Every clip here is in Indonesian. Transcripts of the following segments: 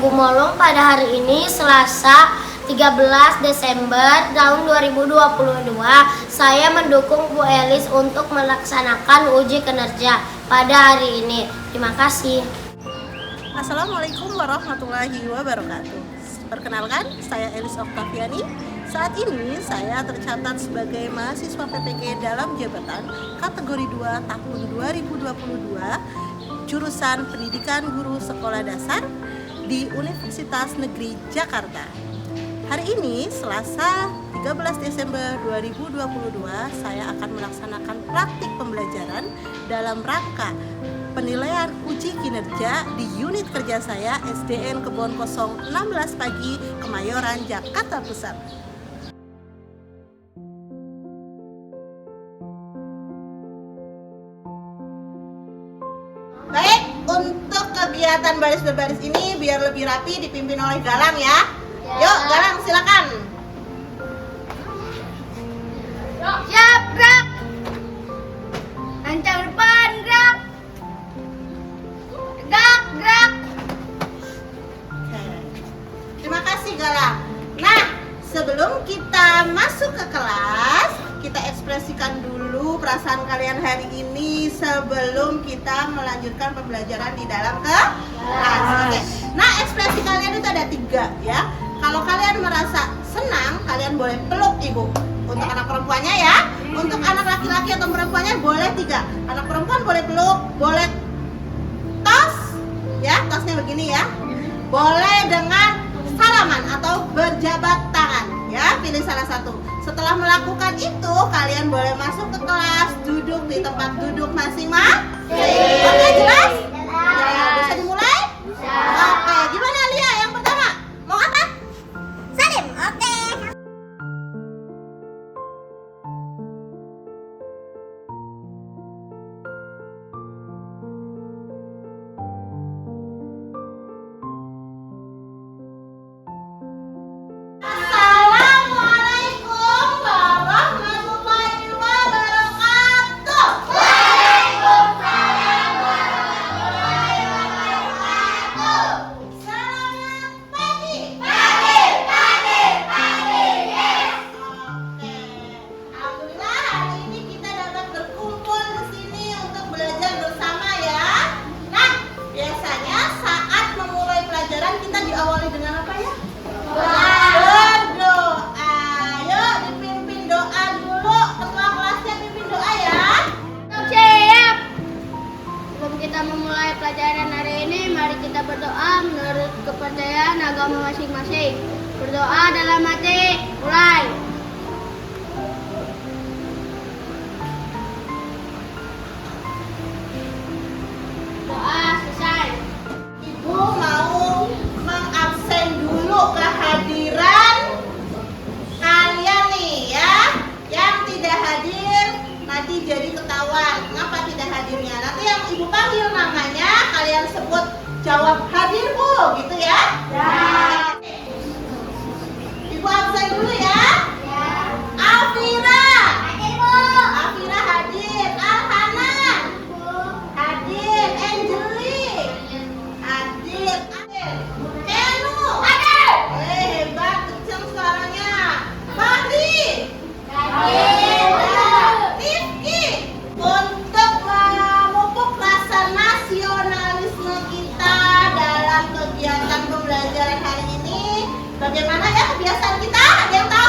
Gumulung pada hari ini Selasa 13 Desember tahun 2022. Saya mendukung Bu Elis untuk melaksanakan uji kinerja pada hari ini. Terima kasih. Assalamualaikum warahmatullahi wabarakatuh. Perkenalkan, saya Elis Oktaviani. Saat ini saya tercatat sebagai mahasiswa PPG dalam jabatan kategori 2 tahun 2022, jurusan Pendidikan Guru Sekolah Dasar di Universitas Negeri Jakarta. Hari ini, Selasa 13 Desember 2022, saya akan melaksanakan praktik pembelajaran dalam rangka penilaian uji kinerja di unit kerja saya SDN Kebon Kosong 16 Pagi, Kemayoran, Jakarta Pusat. Baik, untuk kegiatan baris berbaris ini biar lebih rapi dipimpin oleh Galang ya. Yuk, Galang silakan. Siap, gerak. Lancang depan, gerak. Tegak, gerak. Oke. Terima kasih Galang. Nah, sebelum kita masuk ke kelas, kita ekspresikan dulu perasaan kalian hari ini sebelum kita melanjutkan pembelajaran di dalam kelas. Oke. Nah, ekspresi kalian itu ada 3 ya. Kalau kalian merasa senang, kalian boleh peluk ibu. Untuk anak perempuannya ya. Untuk anak laki-laki atau perempuannya boleh 3. Anak perempuan boleh peluk, boleh tos, ya tosnya begini ya. Boleh dengan salaman atau berjabat tangan, ya pilih salah satu. Setelah melakukan itu, kalian boleh masuk ke kelas, duduk di tempat duduk masing-masing. Oke, jelas? Ya, bisa dimulai? Oke, gimana Lia yang pertama? Mau apa? Salim, oke. Assalamualaikum warahmatullahi wabarakatuh. Selamat pagi. Oke. Alhamdulillah hari ini kita dapat berkumpul di sini untuk belajar bersama ya. Nah, biasanya saat memulai pelajaran kita diawali dengan apa ya? Berdoa. Yuk dipimpin doa dulu. Ketua kelasnya pimpin doa ya. Siap. Sebelum kita memulai pelajaran hari ini, mari kita berdoa menurut kepercayaan agama masing-masing. Berdoa dalam hati, mulai. Doa selesai. Ibu mau mengabsen dulu kehadiran kalian nih ya. Yang tidak hadir nanti jadi ketahuan kenapa tidak hadirnya. Nanti yang ibu panggil namanya kalian sebut jawab hadir Bu, gitu ya. Ibu absen dulu ya. Afira. Afira hadir. Alhana hadir. Angeli hadir. Kenu hebat, kenceng suaranya. Fahri Rifki. Untuk memupuk rasa nasionalisme kita dalam kegiatan pembelajaran hari ini, bagaimana ya kebiasaan kita? Ada yang tahu?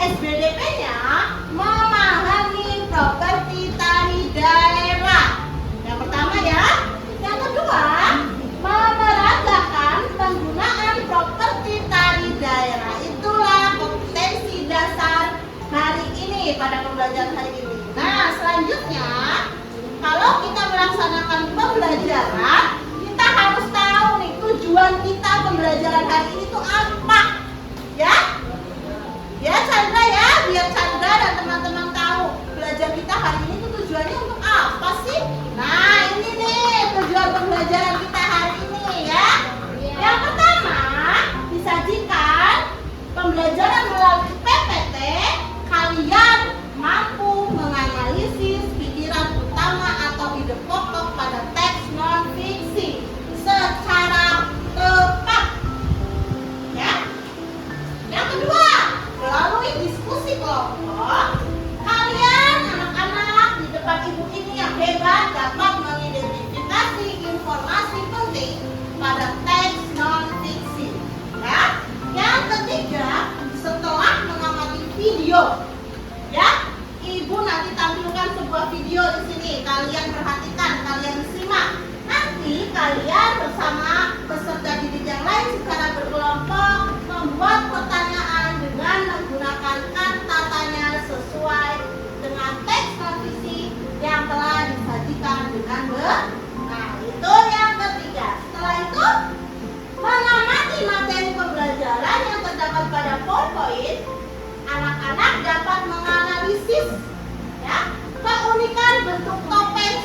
SBDP-nya memahami properti tari daerah. Yang pertama ya. Yang kedua, memeragakan penggunaan properti tari daerah. Itulah kompetensi dasar hari ini pada pembelajaran hari ini. Nah, selanjutnya kalau kita melaksanakan pembelajaran, kita harus tahu nih tujuan kita pembelajaran hari ini itu apa. Ya? Ya Chandra ya, biar Chandra dan teman-teman tahu belajar kita hari ini itu tujuannya untuk apa sih? Nah, ini nih tujuan pembelajaran kita hari ini ya. Yang pertama, disajikan pembelajaran melalui PPT, kalian mampu menganalisis pikiran utama atau ide pokok pada teks non-fiksi secara tepat. Ya. Yang kedua, melalui diskusi kelompok, kalian anak-anak di depan ibu ini yang hebat dapat mengidentifikasi informasi penting pada teks non-fiksi. Ya. Yang ketiga, setelah mengamati video, ya, ibu nanti tampilkan sebuah video di sini. Kalian perhatikan, kalian simak. Nanti kalian bersama peserta didik yang lain secara berkelompok membuat pertanyaan dengan menggunakan kata tanya sesuai dengan teks non-fiksi yang telah disajikan dengan benar. Nah, itu yang ketiga. Setelah itu, mengamati materi pembelajaran yang terdapat pada PowerPoint, anak-anak dapat menganalisis ya keunikan bentuk topeng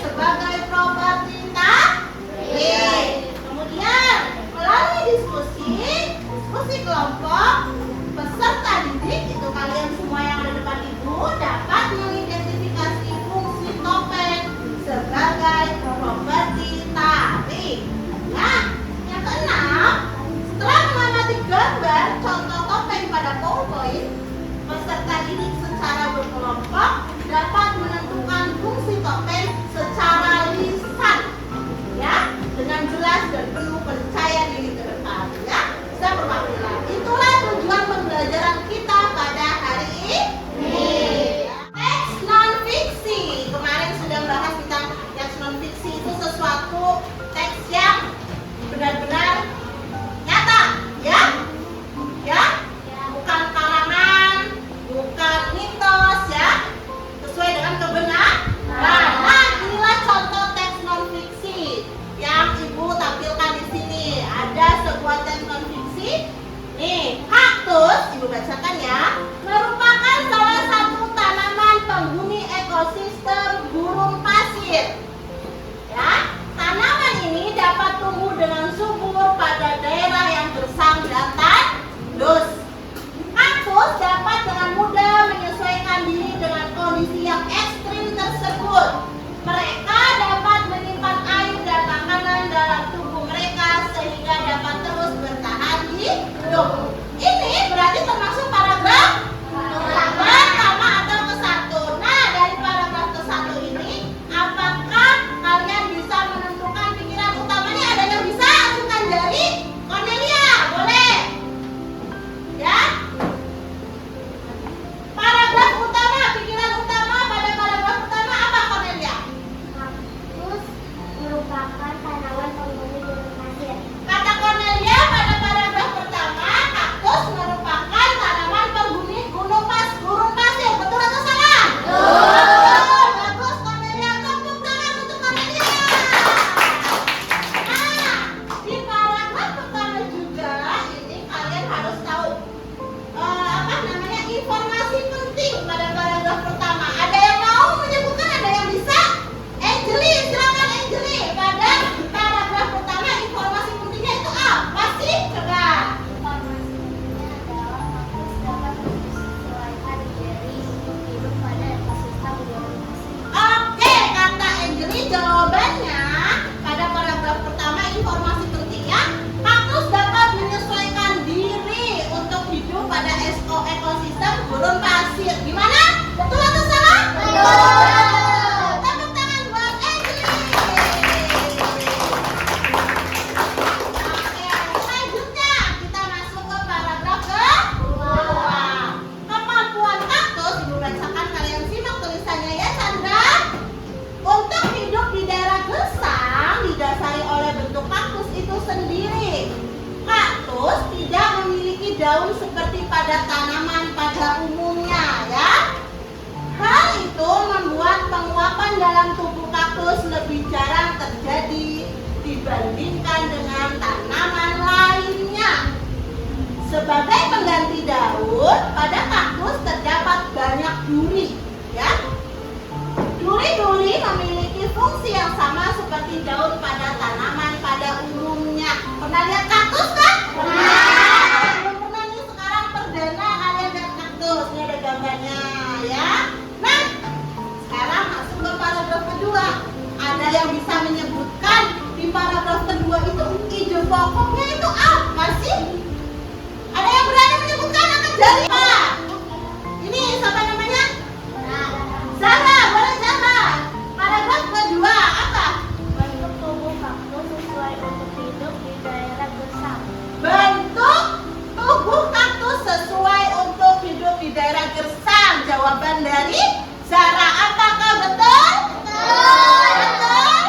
Zara, apakah betul? Betul. Betul?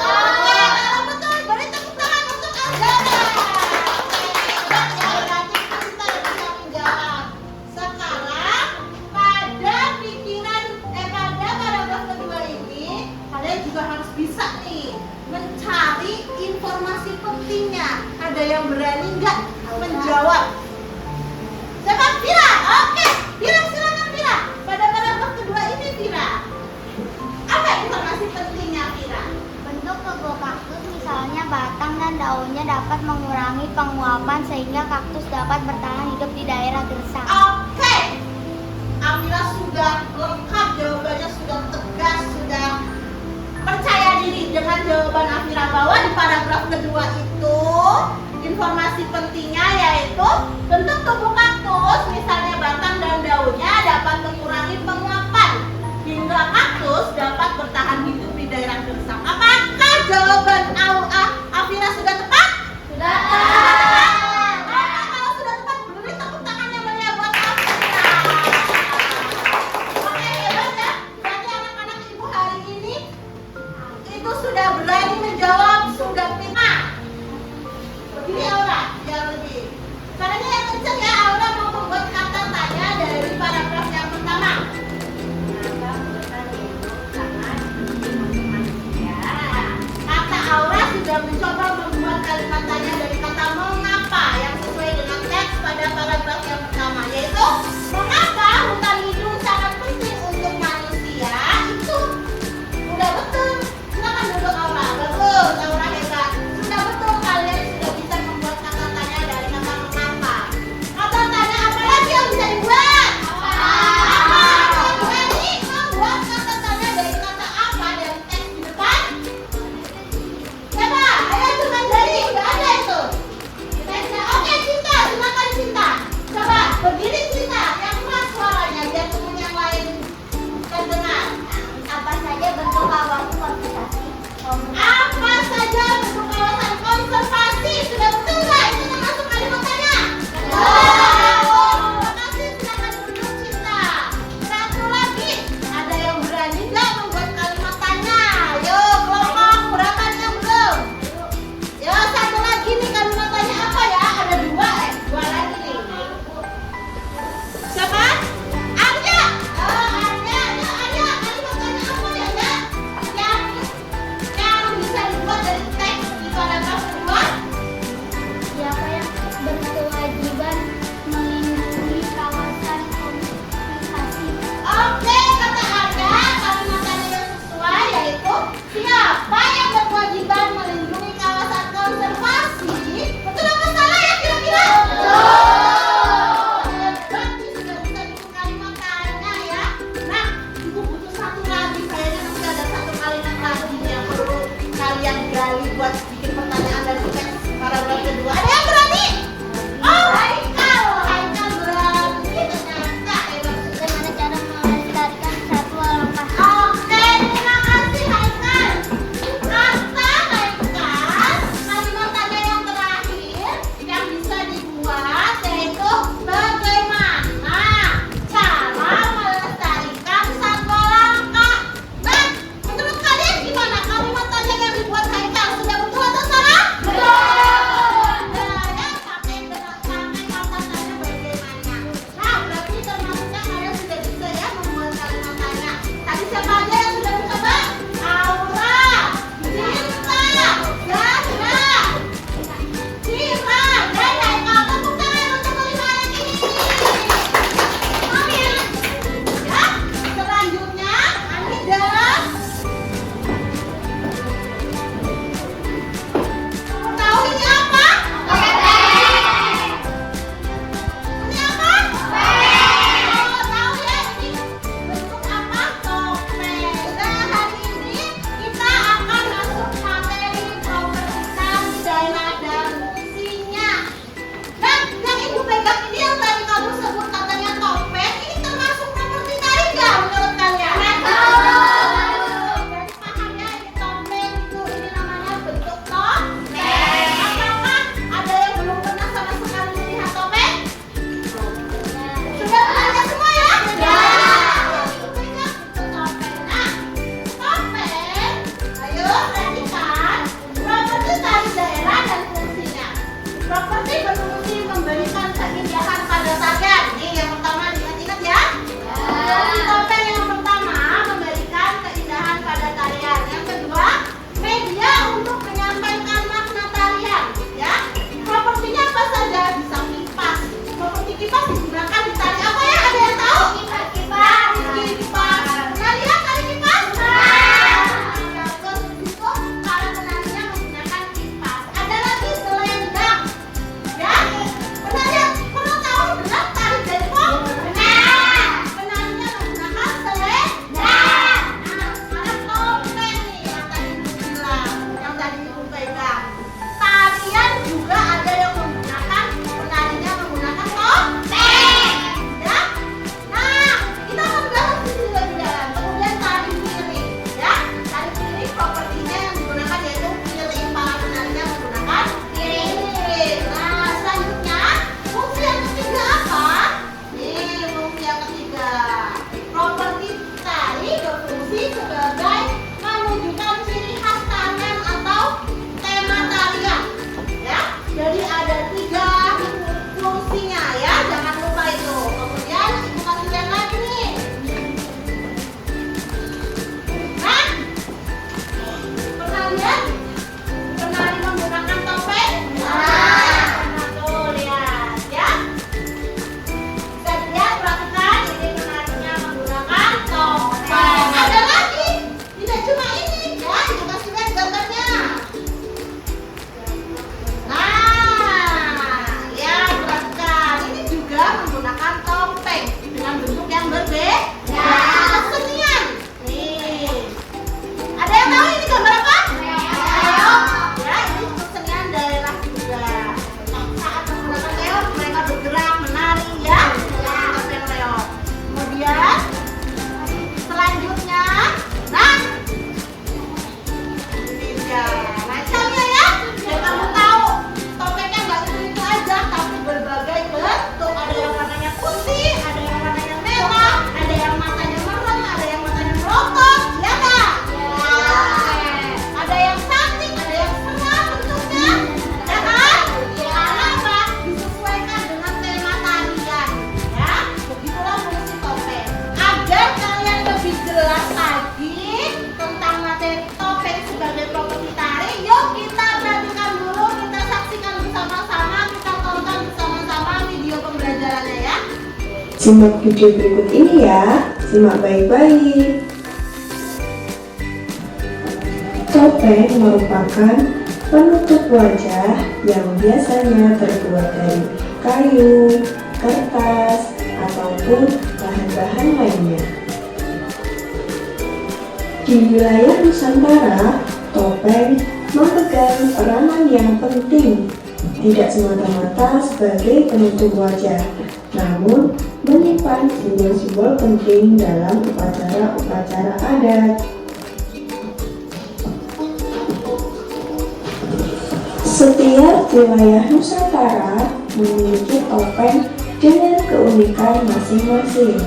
Oke, kalau betul beri tepuk tangan untuk Zara. Berarti kita bisa menjawab. Sekarang pada paragraf kedua ini kalian juga harus bisa nih mencari informasi pentingnya. Ada yang berani nggak menjawab? Siapa? Vira. Oke, Vira silakan Vira. Pada paragraf kedua ini Vira, apa informasi pentingnya Vira? Bentuk tubuh kaktus misalnya batang dan daunnya dapat mengurangi penguapan sehingga kaktus dapat bertahan hidup di daerah gersang. Oke, Amira sudah lengkap jawabannya, sudah tegas, sudah percaya diri dengan jawaban Amira bahwa di paragraf kedua itu informasi pentingnya yaitu bentuk tubuh kaktus misalnya batang dan daunnya dapat mengurangi penguapan hingga kaktus dapat bertahan hidup di daerah gersang. Apakah jawaban Amira sudah tepat? Sudah. Kalau sudah tepat beri tepuk tangan yang meriah buat Amira. Oke, hebat ya. Berarti anak-anak ibu hari ini itu sudah berani menjawab, sudah pintar. Begini Aura, yang lebih. Caranya yang kencang ya, Aura mau membuat kata tanya dari paragraf yang pertama. Kata Aura sudah mencoba membuat kalimat tanya dari kata mengapa yang sesuai dengan teks pada paragraf yang pertama, yaitu mengapa hutan lindung sangat penting untuk manusia. Itu udah betul. Silakan duduk Aura. Bagus, Aura hebat. Sudah betul kalian sudah bisa membuat kata tanya dari kata mengapa. Kata tanya apa lagi yang bisa dibuat? Apa? Berani membuat kata tanya dari kata apa dari teks di depan? Siapa? Ayo cuma dari, udah ada itu. Teksnya. Oke, Cinta, silakan Cinta. Coba berdiri Cinta, yang keras suaranya biar temen yang lain terdengar. Apa saja bentuk kawasan konservasi? Apa saja bentuk kawasan konservasi? Sudah betul nggak? Itu termasuk kalimat tanya? Betul. Terima kasih, silakan duduk Cinta. Satu lagi, ada yang berani nggak membuat kalimat tanya? Yo, kelompok berapa nih yang belum? Yo, satu lagi nih kalimat tanya apa ya? Ada dua lagi nih. Siapa? Arya. Oh, Arya. Yo, Arya, kalimat tanya apa ya, ya? Yang bisa dibuat dari teks di paragraf kedua? Siapa yang berkewajiban melindungi kawasan konservasi? Oke, kata Arya, kalimat tanya yang sesuai yaitu siapa yang berkewajiban melindungi kawasan konservasi? Betul apa salah ya kira-kira? Berarti sudah bisa bikin kalimat tanya ya. Nah, ibu butuh satu lagi, kayaknya masih ada satu kalimat lagi yang perlu kalian gali buat bikin pertanyaan dari teks paragraf kedua. Ada yang berani? Oh, Haikal berani ternyata hebat. Bagaimana cara melestarikan satwa langka? Oke, terima kasih Haikal. Kata Haikal, kalimat tanya yang terakhir yang bisa dibuat yaitu bagaimana cara melestarikan satwa langka. Nah, menurut kalian gimana kalimat tanya yang dibuat Haikal? Sudah betul atau salah? Betul. Simak video berikut ini ya, simak baik-baik. Topeng merupakan penutup wajah yang biasanya terbuat dari kayu, kertas, ataupun bahan-bahan lainnya. Di wilayah Nusantara, topeng memegang peranan yang penting, tidak semata-mata sebagai penutup wajah, namun menyimpan simbol-simbol penting dalam upacara-upacara adat. Setiap wilayah Nusantara memiliki topeng dengan keunikan masing-masing.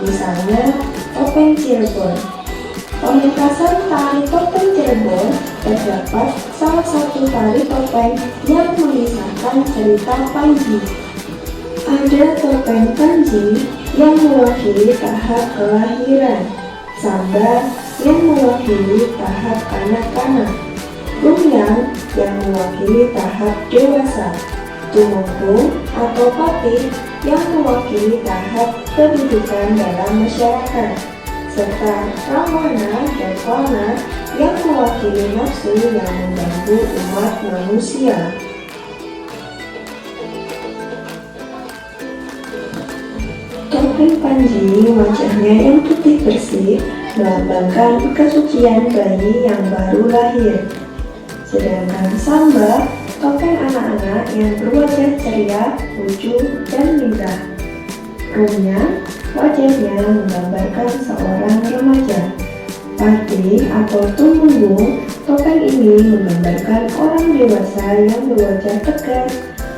Misalnya, topeng Cirebon. Pamekasan tari topeng Cirebon terdapat salah satu tari topeng yang mengisahkan cerita Panji. Ada topeng Panji yang mewakili tahap kelahiran, Sambar yang mewakili tahap kanak-kanak, Rumyang yang mewakili tahap dewasa, Tumenggung atau Pati yang mewakili tahap pendidikan dalam masyarakat, serta Rawana dan Wana yang mewakili nafsu yang mengganggu umat manusia. Topeng Panji wajahnya yang putih bersih melambangkan kesucian bayi yang baru lahir. Sedangkan Sambar, topeng anak-anak yang berwajah ceria, lucu, dan lincah. Rumyang, wajahnya menggambarkan seorang remaja. Pati atau Tumenggung, topeng ini menggambarkan orang dewasa yang berwajah tegas,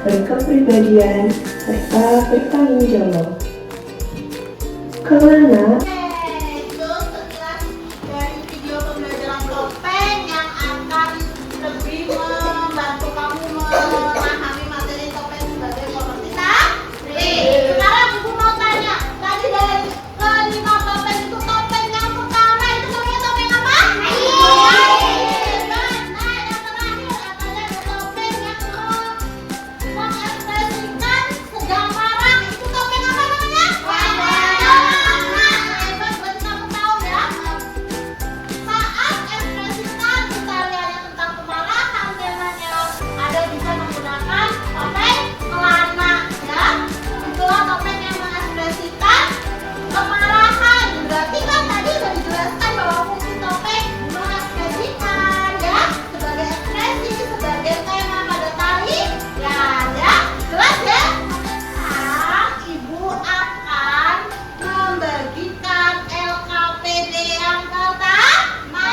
berkepribadian, serta bertanggung jawab. Kelana Itu sekilas dari video pembelajaran topeng yang akan lebih membantu kamu memahami materi topeng sebagai properti tari. Sekarang Ibu mau tanya, tadi dari kelima topeng itu topeng yang pertama itu namanya topeng apa? Nah, yang terakhir adalah topeng yang mengekspresikan sedang marah, itu topeng apa namanya? Hebat, berarti kamu tahu ya. Saat ekspresikan tariannya tentang kemarahan, temanya ada bisa menggunakan topeng kelana ya. Itulah topeng yang mengekspresikan kemarahan. Berarti kan tadi sudah dijelaskan bahwa fungsi topeng mengekspresikan ya, sebagai ekspresi, sebagai tema pada tari ya, jelas ya. Sekarang Ibu akan membagikan LKPD yang pertama.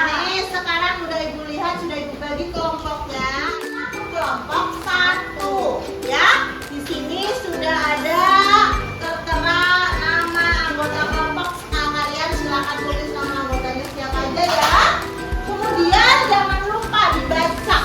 Nih sekarang udah Ibu lihat, sudah Ibu bagi kelompoknya. Kelompok 1 ya. Di sini sudah ada tertera nama anggota kelompok. Kalian silakan tulis nama anggotanya siapa aja ya. Kemudian jangan lupa dibaca.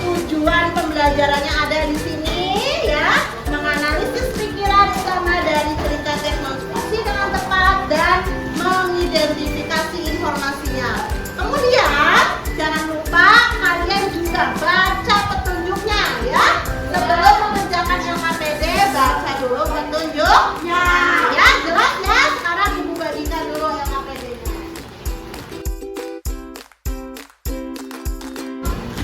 Tujuan pembelajarannya ada di sini ya. Menganalisis pikiran utama dari cerita teks konstruksi dengan tepat dan mengidentifikasi informasinya. Kemudian jangan lupa kalian juga baca petunjuknya ya. Sebelum mengerjakan LKPD, baca dulu petunjuknya. Ya, jelas ya. Sekarang Ibu bagikan dulu LKPD-nya.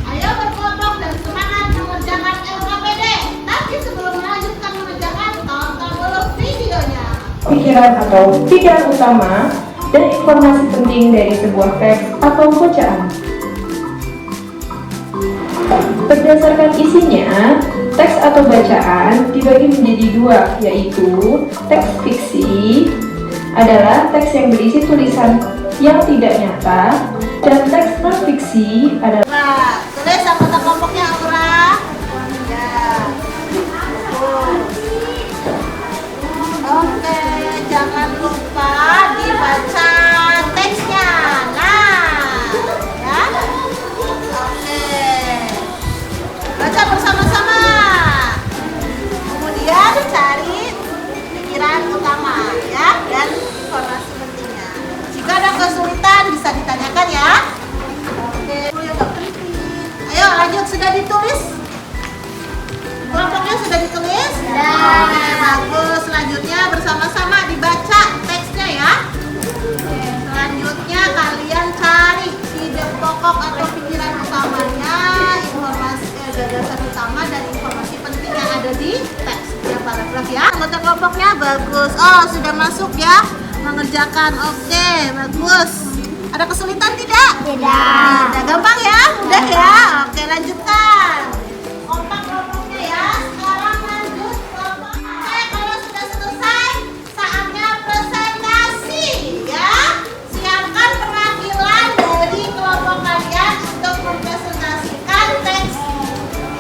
Ayo berkelompok dan semangat mengerjakan LKPD. Tapi sebelum melanjutkan mengerjakan, tonton dulu videonya. Pikiran atau pikiran utama dan informasi penting dari sebuah teks atau bacaan. Berdasarkan isinya, teks atau bacaan dibagi menjadi dua, yaitu teks fiksi adalah teks yang berisi tulisan yang tidak nyata, dan teks non-fiksi adalah Nah, tulis anggota kelompoknya Aura. Ya. Oke, jangan lupa dibaca teksnya. Nah, ya. Oke. Baca bersama-sama. Kemudian cari pikiran utama ya dan informasi pentingnya. Jika ada kesulitan bisa ditanyakan ya. Oke, yang nggak penting. Ayo lanjut, sudah ditulis kelompoknya? Bagus. Oh, sudah masuk ya mengerjakan. Oke, bagus. Ada kesulitan tidak? Tidak. Tidak. Gampang ya? Mudah ya? Oke, lanjutkan. Kompak kelompoknya ya. Sekarang lanjut kelompok. Oke, kalau sudah selesai, saatnya presentasi ya. Siapkan perwakilan dari kelompok kalian untuk mempresentasikan teks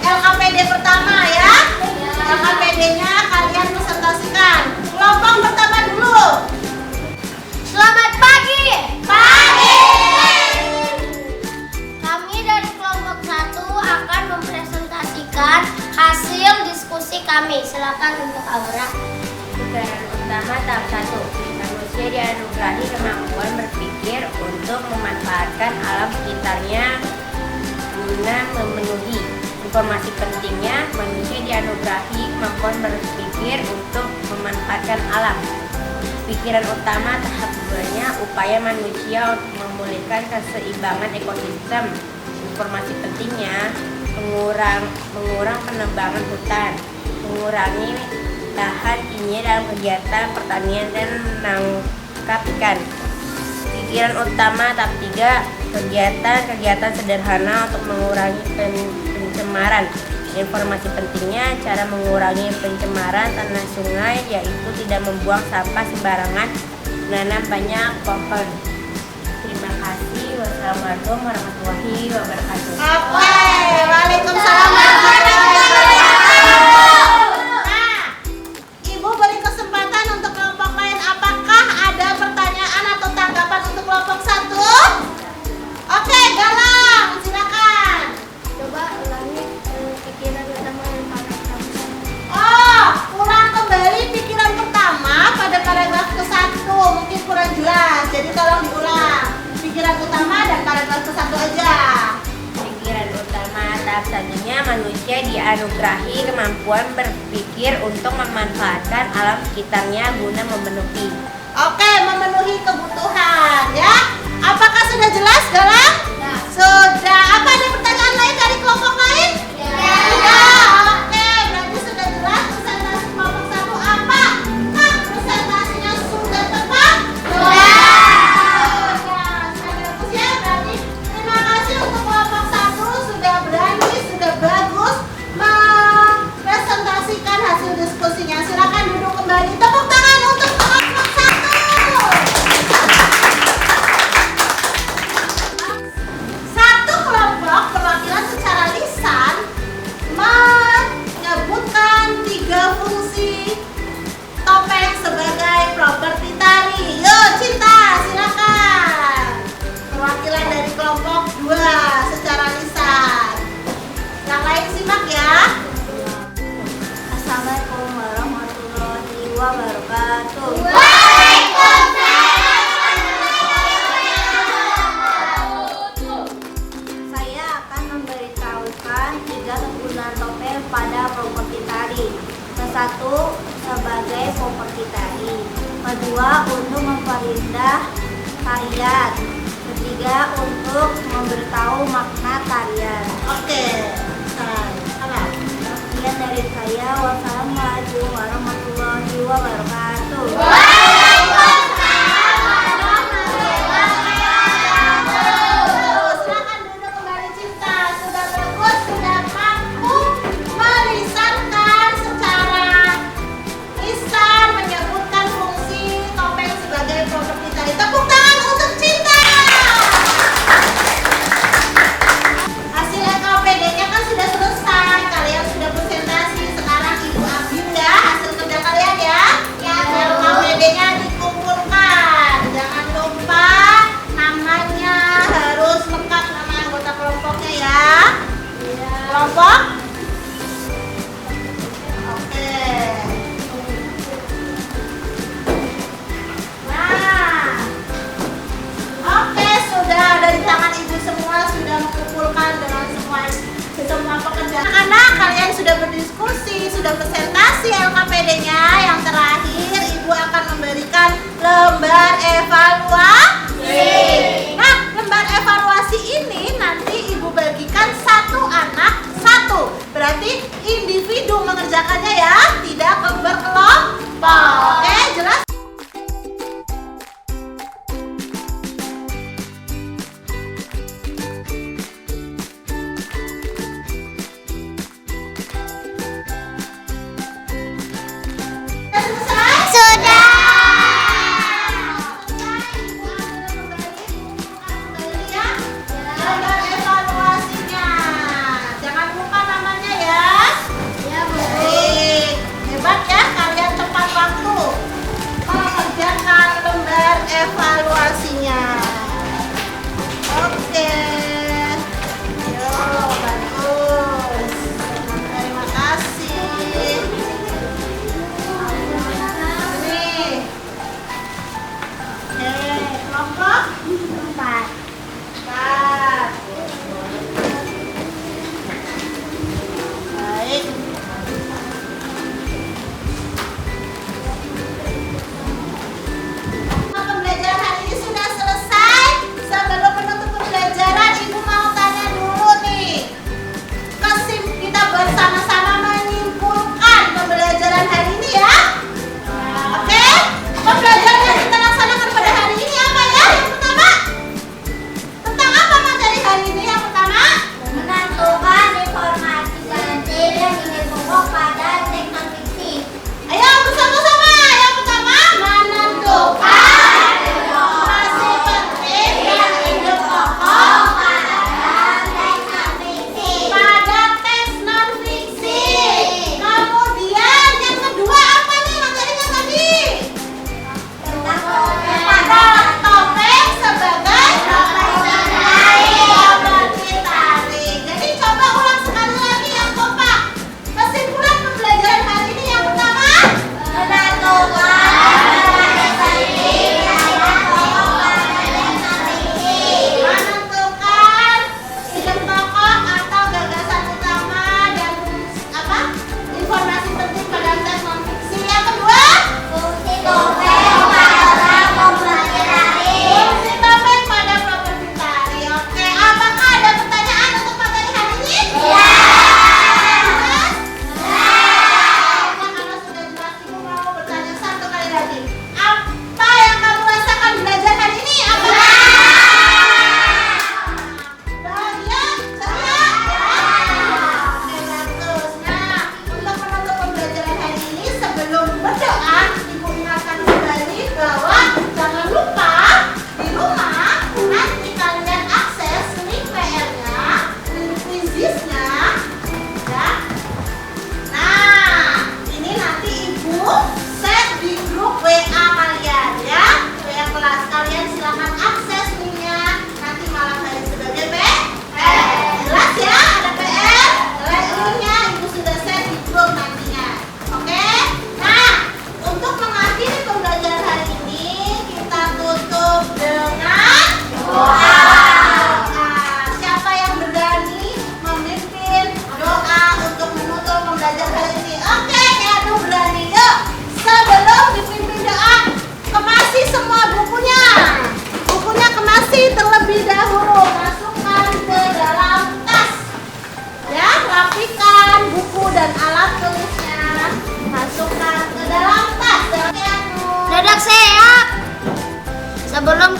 LKPD pertama ya. LKPD-nya kalian presentasikan. Kelompok pertama dulu. Selamat pagi. Pagi. Kami dari kelompok 1 akan mempresentasikan hasil diskusi kami. Silakan untuk Aura. Pikiran utama tahap 1. Manusia dianugerahi kemampuan berpikir untuk memanfaatkan alam sekitarnya guna memenuhi. Informasi pentingnya, manusia dianugerahi kemampuan berpikir untuk memanfaatkan alam. Pikiran utama tahap 2-nya, upaya manusia untuk memulihkan keseimbangan ekosistem. Informasi pentingnya, mengurang penebangan hutan, mengurangi lahan kimia dalam kegiatan pertanian dan menangkap ikan. Pikiran utama tahap 3, kegiatan sederhana untuk mengurangi pencemaran. Informasi pentingnya, cara mengurangi pencemaran tanah sungai yaitu tidak membuang sampah sembarangan, menanam banyak pohon. Terima kasih. Wassalamualaikum warahmatullahi wabarakatuh. Oke, waalaikumsalam warahmatullahi wabarakatuh. Nah, Ibu beri kesempatan untuk kelompok lain. Apakah ada pertanyaan atau tanggapan untuk kelompok 1? Oke, Galang, silakan. Coba ulangi pikiran utama yang paling kamu. Oh, ulang kembali pikiran pertama pada paragraf ke-1. Mungkin kurang jelas, jadi tolong diulang. Pikiran utama dan paragraf ke-1 aja. Pikiran utama tahap 1-nya, manusia dianugerahi kemampuan berpikir untuk memanfaatkan alam sekitarnya guna memenuhi. Oke, memenuhi kebutuhan ya. Apakah sudah jelas, Galang? Sudah. Apa ada pertanyaan lain dari kelompok lain? Tidak. Oke, berarti sudah jelas presentasi kelompok 1 apa? Kan presentasinya sudah tepat? Sudah. Bagus ya, berarti terima kasih untuk kelompok 1 sudah berani, sudah bagus mempresentasikan hasil diskusinya. Silakan duduk kembali. Tepuk tangan untuk kelompok 1. Satu kelompok perwakilan secara lisan menyebutkan 3 fungsi topeng sebagai properti tari. Yuk, Cinta, silakan. Perwakilan dari kelompok 2 secara lisan. Yang lain simak ya. Assalamualaikum warahmatullahi wabarakatuh. Saya akan memberitahukan 3 kegunaan topeng pada properti tari. Ke-1 sebagai properti tari. Kedua untuk memperindah tarian. Ketiga untuk memberitahu makna tarian. Oke. Salah. Sekian dari saya. Wassalamualaikum warahmatullahi wabarakatuh. Silakan duduk kembali, Cinta. Sudah bagus, sudah mampu melisankan secara lisan menyebutkan fungsi topeng sebagai properti tari. Tepuk tangan untuk Cinta. Hasil LKPD-nya kan sudah selesai. Kalian sudah presentasi. Sekarang Ibu ambil ya hasil kerja kalian ya. LKPD-nya dikumpulkan. Jangan lupa namanya harus lengkap, nama anggota kelompoknya ya. Kelompok? Oke. Nah. Oke, sudah dari tangan Ibu semua sudah mengumpulkan dengan semua pekerjaan. Anak-anak, kalian sudah berdiskusi, sudah presentasi LKPD-nya. Yang terakhir, Ibu akan memberikan lembar evaluasi. Nah, lembar evaluasi ini nanti Ibu bagikan 1 anak 1. Berarti individu mengerjakannya ya, tidak berkelompok.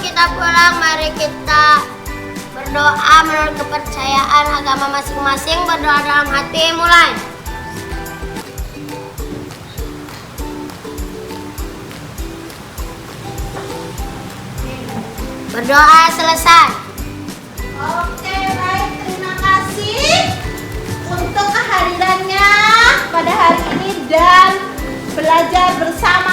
kita pulang, mari kita berdoa menurut kepercayaan agama masing-masing. Berdoa dalam hati, mulai. Berdoa selesai. Oke, baik. Terima kasih untuk kehadirannya pada hari ini dan belajar bersama